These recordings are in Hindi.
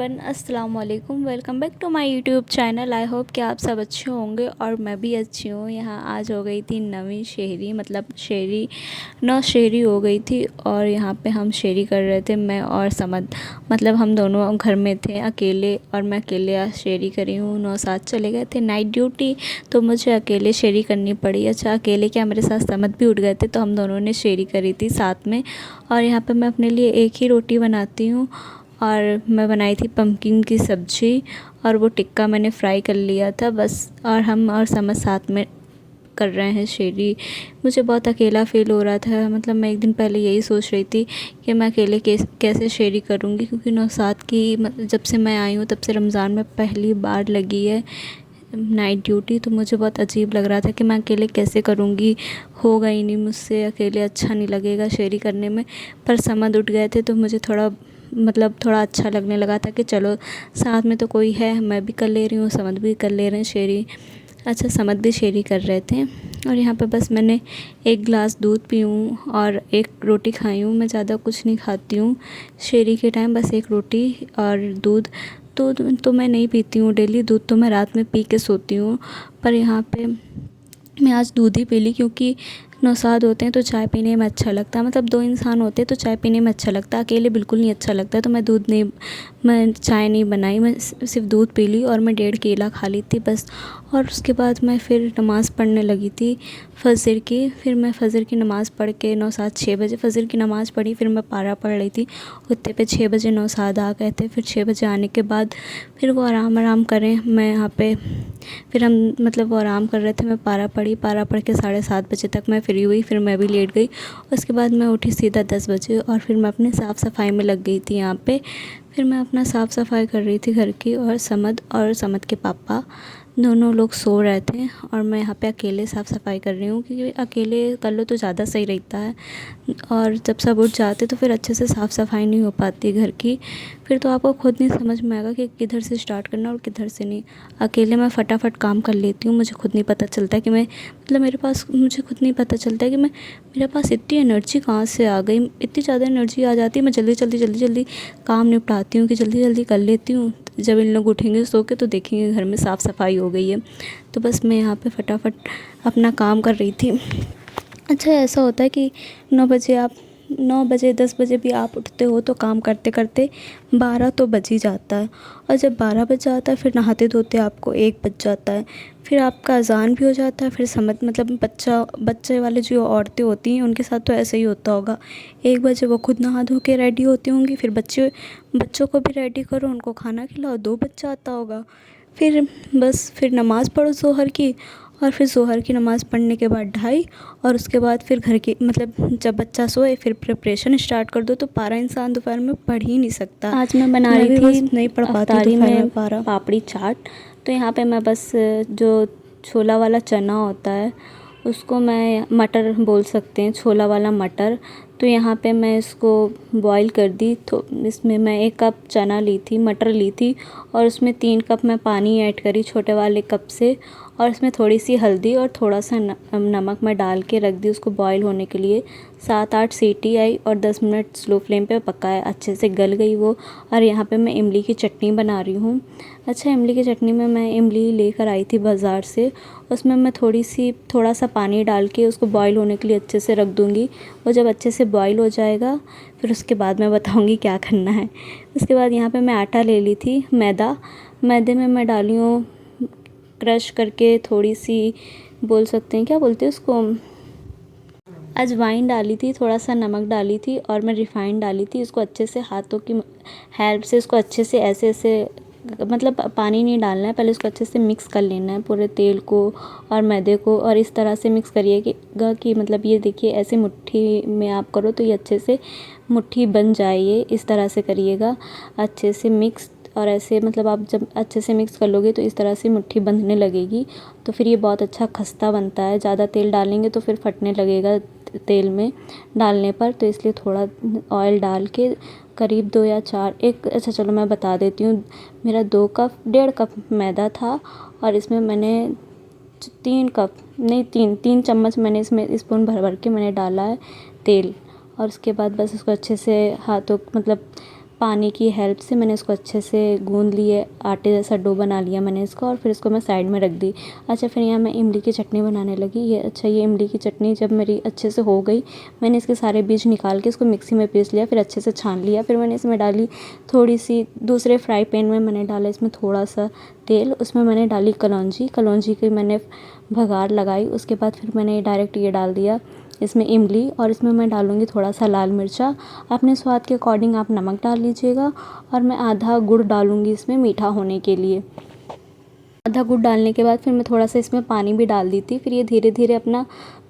एवरीवन, अस्सलाम वालेकुम। Welcome back to my YouTube channel. I hope कि आप सब अच्छे होंगे और मैं भी अच्छी हूँ। यहाँ आज हो गई थी नवीं शहरी, मतलब शहरी 9 शहरी हो गई थी और यहाँ पे हम शहरी कर रहे थे, मैं और समद। मतलब हम दोनों घर में थे अकेले और मैं अकेले आज शहरी करी हूँ। 9 साथ चले गए थे नाइट ड्यूटी, तो मुझे अकेले शहरी करनी पड़ी। अच्छा, अकेले क्या, मेरे साथ समद भी उठ गए थे, तो हम दोनों ने शहरी करी थी साथ में। और यहाँ पे मैं अपने लिए एक ही रोटी बनाती हूँ और मैं बनाई थी पम्पकिन की सब्ज़ी और वो टिक्का मैंने फ्राई कर लिया था बस। और हम और समझ साथ में कर रहे हैं शहरी। मुझे बहुत अकेला फ़ील हो रहा था। मतलब मैं एक दिन पहले यही सोच रही थी कि मैं अकेले कैसे शहरी करूँगी, क्योंकि नौसाद की जब से मैं आई हूँ तब से रमज़ान में पहली बार लगी है नाइट ड्यूटी। तो मुझे बहुत अजीब लग रहा था कि मैं अकेले कैसे करूँगी। होगा ही नहीं मुझसे, अकेले अच्छा नहीं लगेगा शहरी करने में। पर समद उठ गए थे तो मुझे थोड़ा अच्छा लगने लगा था कि चलो साथ में तो कोई है, मैं भी कर ले रही हूँ, समद भी कर ले रहे हैं शहरी। अच्छा, समद भी शहरी कर रहे थे। और यहाँ पे बस मैंने एक गिलास दूध पी हूँ और एक रोटी खाई हूँ। मैं ज़्यादा कुछ नहीं खाती हूँ शहरी के टाइम, बस एक रोटी और दूध। दूध तो मैं नहीं पीती हूँ डेली, दूध तो मैं रात में पी के सोती हूँ। पर यहाँ पे मैं आज दूध ही पी ली, क्योंकि नौसाद होते हैं तो चाय पीने में अच्छा लगता है। मतलब 2 इंसान होते हैं तो चाय पीने में अच्छा लगता है, अकेले बिल्कुल नहीं अच्छा लगता। तो मैं चाय नहीं बनाई, मैं सिर्फ दूध पी ली और मैं 1.5 केला खा ली थी बस। और उसके बाद मैं फिर नमाज़ पढ़ने लगी थी फ़जर की। फिर मैं फ़जर की नमाज़ पढ़ के नौसाद 6 बजे फ़जर की नमाज़ पढ़ी। फिर मैं पारा पढ़ रही थी, उतने पे 6 बजे नौसाद आ गए थे। फिर 6 बजे आने के बाद फिर वो आराम करें, मैं यहाँ पे फिर वो आराम कर रहे थे। मैं पारा पढ़ के 7:30 बजे तक मैं फ्री हुई। फिर मैं भी लेट गई। उसके बाद मैं उठी सीधा 10 बजे और फिर मैं अपने साफ़ सफाई में लग गई थी यहाँ पे। फिर मैं अपना साफ़ सफाई कर रही थी घर की, और समद के पापा दोनों लोग सो रहे थे और मैं यहाँ पे अकेले साफ़ सफाई कर रही हूँ, क्योंकि अकेले कर लो तो ज़्यादा सही रहता है। और जब सब उठ जाते तो फिर अच्छे से साफ़ सफाई नहीं हो पाती घर की। फिर तो आपको खुद नहीं समझ में आएगा कि किधर से स्टार्ट करना और किधर से नहीं। अकेले मैं फटाफट काम कर लेती हूँ, मुझे खुद नहीं पता चलता कि मुझे खुद नहीं पता चलता कि मेरे पास इतनी एनर्जी कहाँ से आ गई। इतनी ज़्यादा एनर्जी आ जाती है, मैं जल्दी काम निपटाती हूँ कि जल्दी कर लेती हूँ। जब इन लोग उठेंगे सो के तो देखेंगे घर में साफ़ सफाई हो गई है। तो बस मैं यहाँ पे फटाफट अपना काम कर रही थी। अच्छा, ऐसा होता है कि 9 बजे 10 बजे भी आप उठते हो तो काम करते करते 12 तो बज ही जाता है। और जब 12 बज जाता है फिर नहाते धोते आपको 1 बज जाता है। फिर आपका अज़ान भी हो जाता है। फिर बच्चे वाले जो औरतें होती हैं उनके साथ तो ऐसे ही होता होगा। 1 बजे वो खुद नहा धो के रेडी होती होंगी, फिर बच्चों को भी रेडी करो, उनको खाना खिलाओ, 2 बज जाता होगा। फिर नमाज़ पढ़ो ज़ोहर की, और फिर ज़ोहर की नमाज़ पढ़ने के बाद 2:30, और उसके बाद फिर घर की जब बच्चा सोए फिर प्रिपरेशन स्टार्ट कर दो। तो पारा इंसान दोपहर में पढ़ ही नहीं सकता। आज मैं बना रही थी नहीं पढ़ पाती अफ्तारी दोपहर में में पारा। पापड़ी चाट। तो यहाँ पे मैं बस जो छोला वाला चना होता है उसको मैं मटर बोल सकते हैं, छोला वाला मटर। तो यहाँ पे मैं इसको बॉईल कर दी। तो इसमें मैं 1 कप चना ली थी, मटर ली थी, और उसमें 3 कप मैं पानी ऐड करी छोटे वाले कप से। और इसमें थोड़ी सी हल्दी और थोड़ा सा नमक मैं डाल के रख दी उसको बॉईल होने के लिए। 7-8 सीटी आई और 10 मिनट स्लो फ्लेम पे पकाया, अच्छे से गल गई वो। और यहाँ पे मैं इमली की चटनी बना रही हूँ। अच्छा, इमली की चटनी में मैं इमली लेकर आई थी बाज़ार से। उसमें मैं थोड़ा सा पानी डाल के उसको बॉईल होने के लिए अच्छे से रख दूँगी। वो जब अच्छे से बॉईल हो जाएगा फिर उसके बाद मैं बताऊँगी क्या करना है। उसके बाद यहाँ पे मैं आटा ले ली थी, मैदे में मैं डाली हूँ क्रश करके थोड़ी सी, बोल सकते हैं क्या बोलते हैं उसको, अजवाइन डाली थी, थोड़ा सा नमक डाली थी और मैं रिफ़ाइंड डाली थी। इसको अच्छे से हाथों की हेल्प से इसको अच्छे से ऐसे मतलब पानी नहीं डालना है, पहले इसको अच्छे से मिक्स कर लेना है पूरे तेल को और मैदे को। और इस तरह से मिक्स करिएगा कि मतलब ये देखिए ऐसे मुट्ठी में आप करो तो ये अच्छे से मुट्ठी बन जाए। ये इस तरह से करिएगा अच्छे से मिक्स। और ऐसे आप जब अच्छे से मिक्स कर लोगे तो इस तरह से मुट्ठी बंधने लगेगी। तो फिर ये बहुत अच्छा खस्ता बनता है। ज़्यादा तेल डालेंगे तो फिर फटने लगेगा तेल में डालने पर, तो इसलिए थोड़ा ऑयल डाल के करीब 2 या 4 एक अच्छा चलो मैं बता देती हूँ। मेरा 1.5 कप मैदा था और इसमें मैंने 3 चम्मच मैंने इसमें स्पून भर के मैंने डाला है तेल। और उसके बाद बस इसको अच्छे से हाथों पानी की हेल्प से मैंने इसको अच्छे से गूंद लिए, आटे जैसा डो बना लिया मैंने इसको, और फिर इसको मैं साइड में रख दी। अच्छा, फिर यहाँ मैं इमली की चटनी बनाने लगी। ये इमली की चटनी जब मेरी अच्छे से हो गई, मैंने इसके सारे बीज निकाल के इसको मिक्सी में पीस लिया, फिर अच्छे से छान लिया। फिर मैंने इसमें डाली थोड़ी सी, दूसरे फ्राई पैन में मैंने डाला इसमें थोड़ा सा तेल, उसमें मैंने डाली कलौंजी की मैंने भगार लगाई। उसके बाद फिर मैंने डायरेक्ट ये डाल दिया इसमें इमली, और इसमें मैं डालूँगी थोड़ा सा लाल मिर्चा। अपने स्वाद के अकॉर्डिंग आप नमक डाल लीजिएगा, और मैं आधा गुड़ डालूँगी इसमें मीठा होने के लिए। आधा गुड़ डालने के बाद फिर मैं थोड़ा सा इसमें पानी भी डाल दी थी। फिर ये धीरे धीरे अपना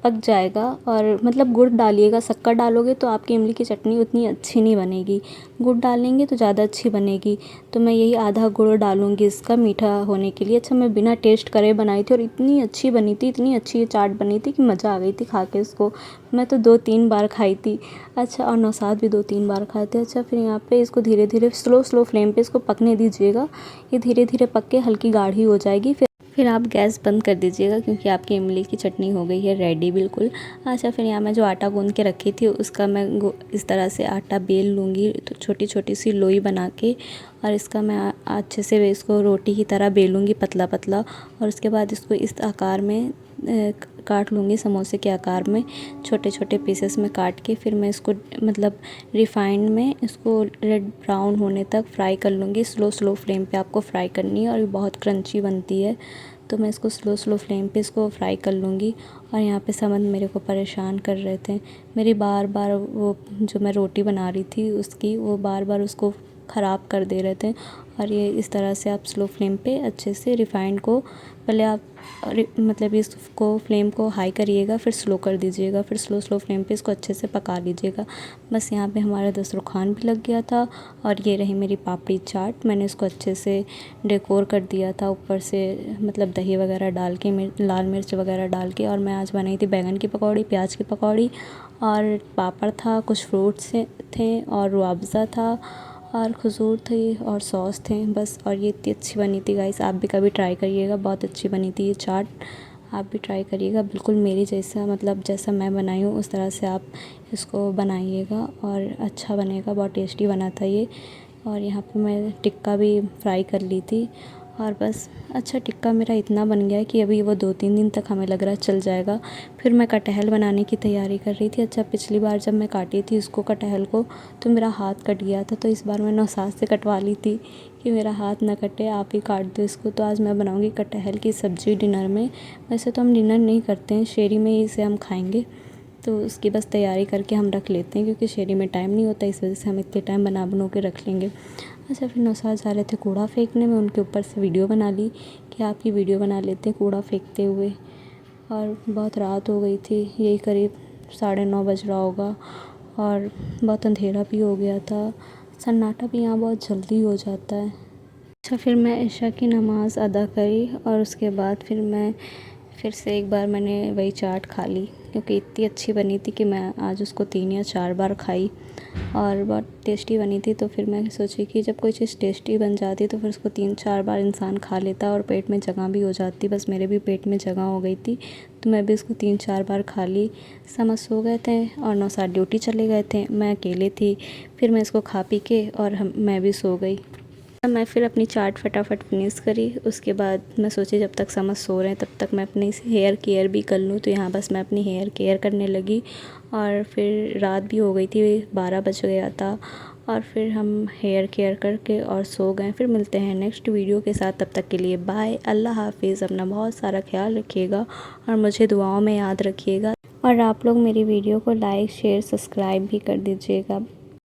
पक जाएगा, और मतलब गुड़ डालिएगा, शक्कर डालोगे तो आपकी इमली की चटनी उतनी अच्छी नहीं बनेगी, गुड़ डालेंगे तो ज़्यादा अच्छी बनेगी। तो मैं यही आधा गुड़ डालूँगी इसका मीठा होने के लिए। अच्छा, मैं बिना टेस्ट करे बनाई थी और इतनी अच्छी बनी थी, इतनी अच्छी ये चाट बनी थी कि मज़ा आ गई थी खा के इसको। मैं तो 2-3 बार खाई थी। अच्छा, और नौसाद भी 2-3 बार खाए थे। अच्छा, फिर यहाँ पे इसको धीरे धीरे स्लो फ्लेम पे इसको पकने दीजिएगा। ये धीरे धीरे पक के हल्की गाढ़ी हो जाएगी। फिर आप गैस बंद कर दीजिएगा, क्योंकि आपकी इमली की चटनी हो गई है रेडी बिल्कुल। अच्छा, फिर यहाँ मैं जो आटा गूंद के रखी थी उसका मैं इस तरह से आटा बेल लूँगी, तो छोटी छोटी सी लोई बना के, और इसका मैं अच्छे से इसको रोटी की तरह बेलूँगी पतला पतला, और उसके बाद इसको इस आकार में काट लूँगी, समोसे के आकार में छोटे छोटे पीसेस में काट के। फिर मैं इसको मतलब रिफाइंड में इसको रेड ब्राउन होने तक फ्राई कर लूँगी। स्लो फ्लेम पे आपको फ्राई करनी है, और ये बहुत क्रंची बनती है। तो मैं इसको स्लो फ्लेम पे इसको फ्राई कर लूँगी। और यहाँ पे समझ मेरे को परेशान कर रहे थे, मेरी बार बार वो जो मैं रोटी बना रही थी उसकी, वो बार बार उसको ख़राब कर दे रहे थे। और ये इस तरह से आप स्लो फ्लेम पे अच्छे से रिफाइंड को पहले आप मतलब इसको फ्लेम को हाई करिएगा, फिर स्लो कर दीजिएगा, फिर स्लो फ्लेम पे इसको अच्छे से पका लीजिएगा। बस यहाँ पे हमारा दस्तरखान भी लग गया था। और ये रही मेरी पापड़ी चाट, मैंने इसको अच्छे से डेकोर कर दिया था ऊपर से, मतलब दही वगैरह डाल के, लाल मिर्च वगैरह डाल के। और मैं आज बनाई थी बैंगन की पकौड़ी, प्याज की पकौड़ी, और पापड़ था, कुछ फ्रूट्स थे, और रुआवज़ा था, और खजूर थी, और सॉस थे बस। और ये इतनी अच्छी बनी थी गाइस, आप भी कभी ट्राई करिएगा, बहुत अच्छी बनी थी ये चाट। आप भी ट्राई करिएगा बिल्कुल मेरी जैसा, मतलब जैसा मैं बनाई हूँ उस तरह से आप इसको बनाइएगा, और अच्छा बनेगा, बहुत टेस्टी बना था ये। और यहाँ पे मैं टिक्का भी फ्राई कर ली थी, और बस। अच्छा, टिक्का मेरा इतना बन गया है कि अभी वो 2-3 दिन तक हमें लग रहा है चल जाएगा। फिर मैं कटहल बनाने की तैयारी कर रही थी। अच्छा, पिछली बार जब मैं काटी थी इसको, कटहल को, तो मेरा हाथ कट गया था, तो इस बार मैं नौसाद से कटवा ली थी कि मेरा हाथ ना कटे, आप ही काट दो इसको। तो आज मैं बनाऊँगी कटहल की सब्ज़ी डिनर में। वैसे तो हम डिनर नहीं करते हैं, शेरी में ही इसे हम खाएँगे, तो उसकी बस तैयारी करके हम रख लेते हैं, क्योंकि शेरी में टाइम नहीं होता, इस वजह से हम इतने टाइम बना के रख लेंगे। अच्छा, फिर नौसाद जा रहे थे कूड़ा फेंकने में, उनके ऊपर से वीडियो बना ली कि आपकी वीडियो बना लेते हैं कूड़ा फेंकते हुए। और बहुत रात हो गई थी, यही करीब 9:30 बज रहा होगा, और बहुत अंधेरा भी हो गया था। सन्नाटा भी यहाँ बहुत जल्दी हो जाता है। अच्छा, फिर मैं इशा की नमाज़ अदा करी, और उसके बाद फिर से एक बार मैंने वही चाट खा ली, क्योंकि इतनी अच्छी बनी थी कि मैं आज उसको 3 या 4 बार खाई, और बहुत टेस्टी बनी थी। तो फिर मैं सोची कि जब कोई चीज़ टेस्टी बन जाती है तो फिर उसको 3-4 बार इंसान खा लेता, और पेट में जगह भी हो जाती। बस मेरे भी पेट में जगह हो गई थी, तो मैं भी उसको 3-4 बार खा ली। समझ सो गए थे, और नौसाद ड्यूटी चले गए थे, मैं अकेले थी। फिर मैं इसको खा पी के और मैं भी सो गई। मैं फिर अपनी चाट फटाफट फिनिश करी। उसके बाद मैं सोची जब तक समझ सो रहे हैं तब तक मैं अपनी हेयर केयर भी कर लूँ, तो यहाँ बस मैं अपनी हेयर केयर करने लगी। और फिर रात भी हो गई थी, 12 बज गया था, और फिर हम हेयर केयर करके और सो गए। फिर मिलते हैं नेक्स्ट वीडियो के साथ, तब तक के लिए बाय, अल्लाह हाफिज़। अपना बहुत सारा ख्याल रखिएगा, और मुझे दुआओं में याद रखिएगा। और आप लोग मेरी वीडियो को लाइक शेयर सब्सक्राइब भी कर दीजिएगा।